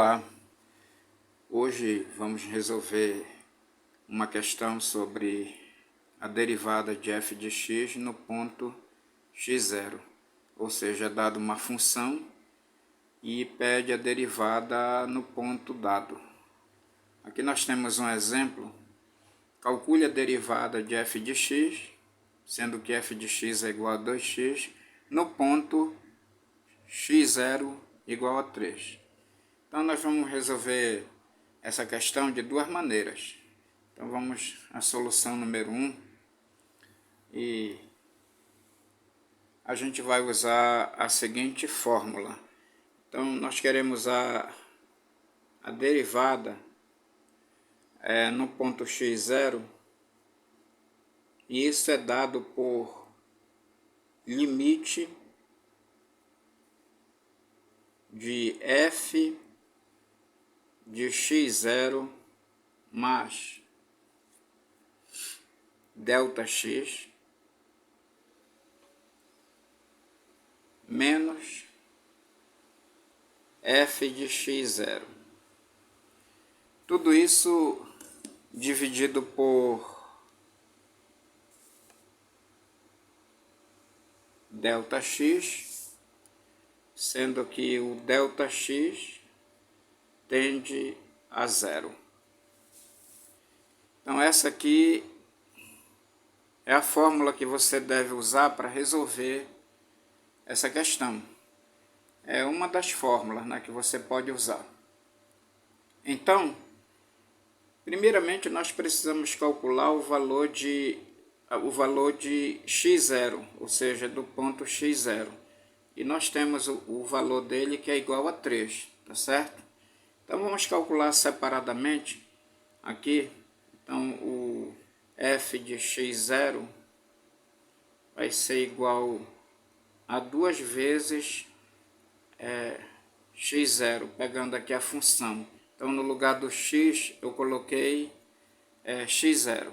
Olá, hoje vamos resolver uma questão sobre a derivada de f de x no ponto x0, ou seja, é dada uma função e pede a derivada no ponto dado. Aqui nós temos um exemplo: calcule a derivada de f de x, sendo que f de x é igual a 2x, no ponto x0 igual a 3. Então nós vamos resolver essa questão de duas maneiras. Então vamos à solução número 1 e a gente vai usar a seguinte fórmula. Então nós queremos a derivada no ponto x0 e isso é dado por limite de f de x0 mais delta x menos f de x0. Tudo isso dividido por delta x, sendo que o delta x tende a zero. Então essa aqui é a fórmula que você deve usar para resolver essa questão. É uma das fórmulas, né, que você pode usar. Então, primeiramente nós precisamos calcular o valor de x0, ou seja, do ponto x0. E nós temos o valor dele que é igual a 3, tá certo? Então vamos calcular separadamente aqui. Então o f de x0 vai ser igual a 2 vezes x0, pegando aqui a função. Então no lugar do x eu coloquei x0.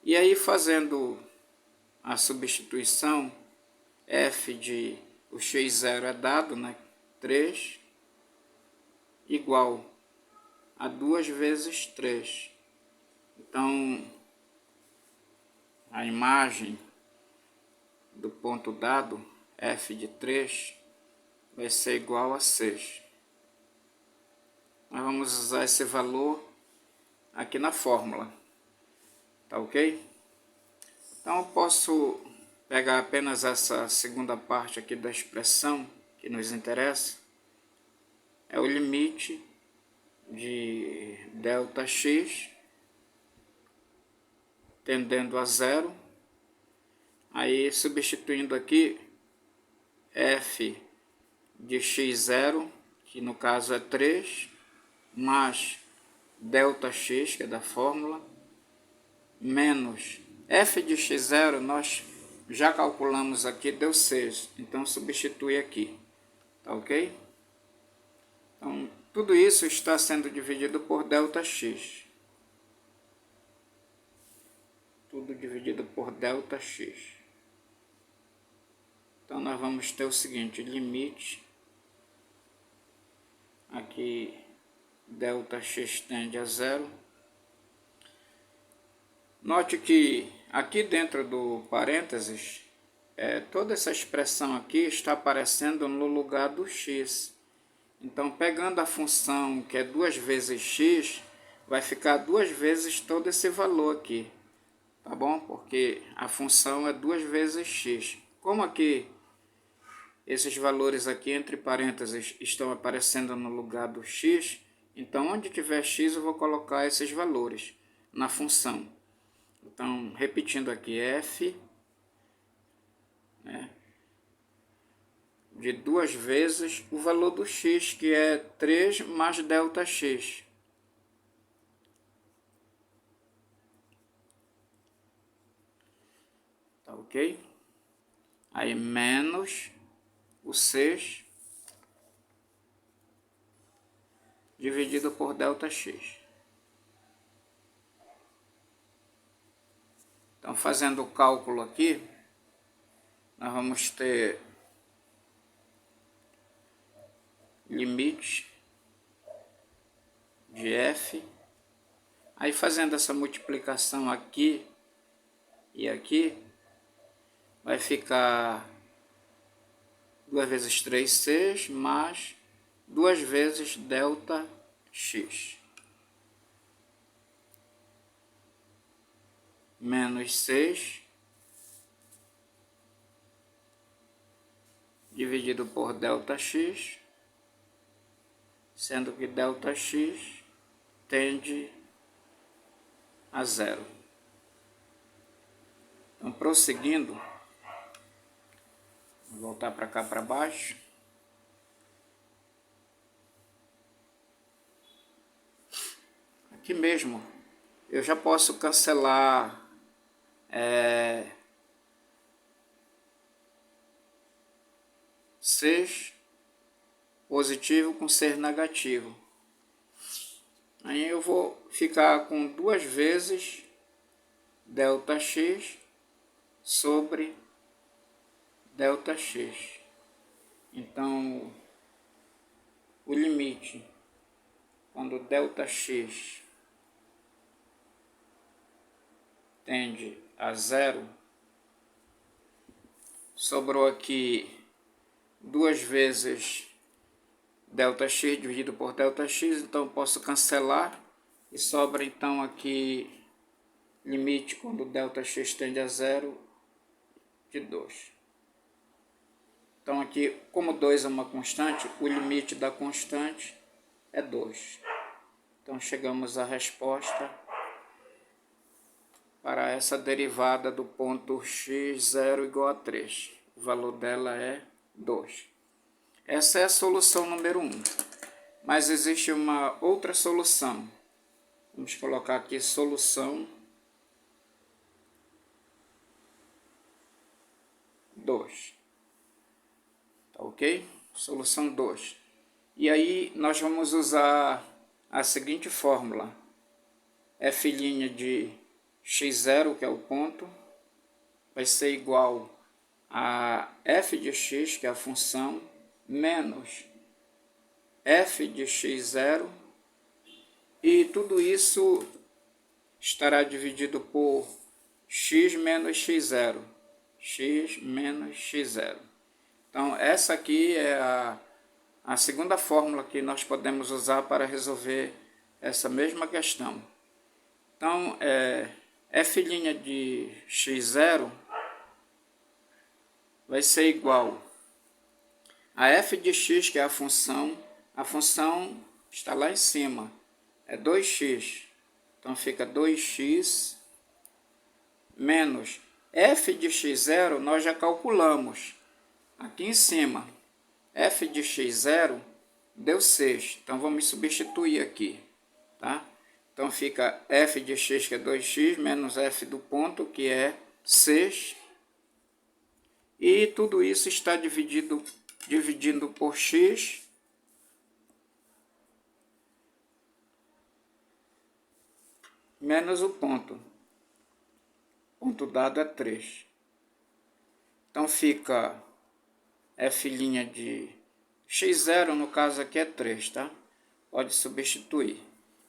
E aí fazendo a substituição, f de o x0 é dado, né, 3, igual a 2 vezes 3. Então, a imagem do ponto dado, f de 3, vai ser igual a 6. Nós vamos usar esse valor aqui na fórmula. Tá ok? Então, eu posso pegar apenas essa segunda parte aqui da expressão que nos interessa. É o limite de delta x tendendo a zero. Aí substituindo aqui f de x0, que no caso é 3, mais delta x, que é da fórmula, menos f de x0, nós já calculamos aqui, deu 6, então substitui aqui, tá ok? Então, tudo isso está sendo dividido por delta x. Tudo dividido por delta x. Então, nós vamos ter o seguinte, limite, aqui delta x tende a zero. Note que aqui dentro do parênteses, toda essa expressão aqui está aparecendo no lugar do x. Então, pegando a função que é 2 vezes x, vai ficar 2 vezes todo esse valor aqui. Tá bom? Porque a função é 2 vezes x. Como aqui esses valores aqui entre parênteses estão aparecendo no lugar do x, então onde tiver x eu vou colocar esses valores na função. Então, repetindo aqui, f, né, de 2 vezes o valor do x, que é 3 mais delta x. Tá ok? Aí menos o 6 dividido por delta x. Então, fazendo o cálculo aqui, nós vamos ter limite de f. Aí fazendo essa multiplicação aqui e aqui, vai ficar 2 vezes 3, 6, mais 2 vezes ΔX. Menos 6, dividido por ΔX, sendo que ΔX tende a zero. Então, prosseguindo, vou voltar para cá para baixo. Aqui mesmo, eu já posso cancelar 6 positivo com 6 negativo. Aí eu vou ficar com 2 vezes ΔX sobre ΔX. Então, o limite, quando ΔX tende a zero, sobrou aqui 2 vezes ΔX dividido por ΔX, então eu posso cancelar e sobra então aqui limite quando ΔX tende a zero de 2. Então aqui, como 2 é uma constante, o limite da constante é 2. Então chegamos à resposta para essa derivada do ponto x0 igual a 3. O valor dela é 2. Essa é a solução número 1. Mas existe uma outra solução. Vamos colocar aqui solução 2. Tá ok? Solução 2. E aí nós vamos usar a seguinte fórmula. F' de x0, que é o ponto, vai ser igual a f de x, que é a função, menos f de x0, e tudo isso estará dividido por x menos x0. X menos x0. Então, essa aqui é a segunda fórmula que nós podemos usar para resolver essa mesma questão. Então, f' de x0 vai ser igual a f de x, que é a função está lá em cima, é 2x. Então, fica 2x menos f de x0, nós já calculamos aqui em cima. F de x0 deu 6, então vamos substituir aqui, tá? Então fica f de x, que é 2x, menos f do ponto, que é 6. E tudo isso está dividindo por x. Menos o ponto. O ponto dado é 3. Então fica f' de x0, no caso aqui é 3, tá? Pode substituir.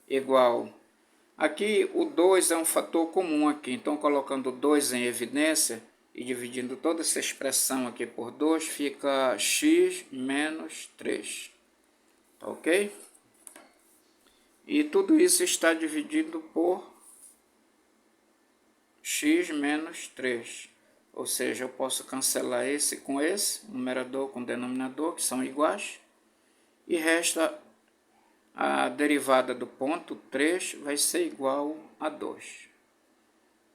Igual. Aqui o 2 é um fator comum aqui, então colocando 2 em evidência e dividindo toda essa expressão aqui por 2, fica x menos 3. Tá ok? E tudo isso está dividido por x menos 3. Ou seja, eu posso cancelar esse com esse, numerador com denominador, que são iguais. E resta a derivada do ponto 3 vai ser igual a 2.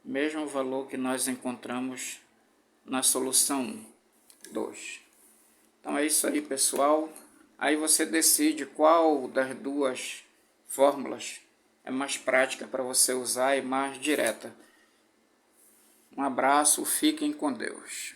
Mesmo valor que nós encontramos na solução 1, 2. Então é isso aí, pessoal. Aí você decide qual das duas fórmulas é mais prática para você usar e mais direta. Um abraço, fiquem com Deus.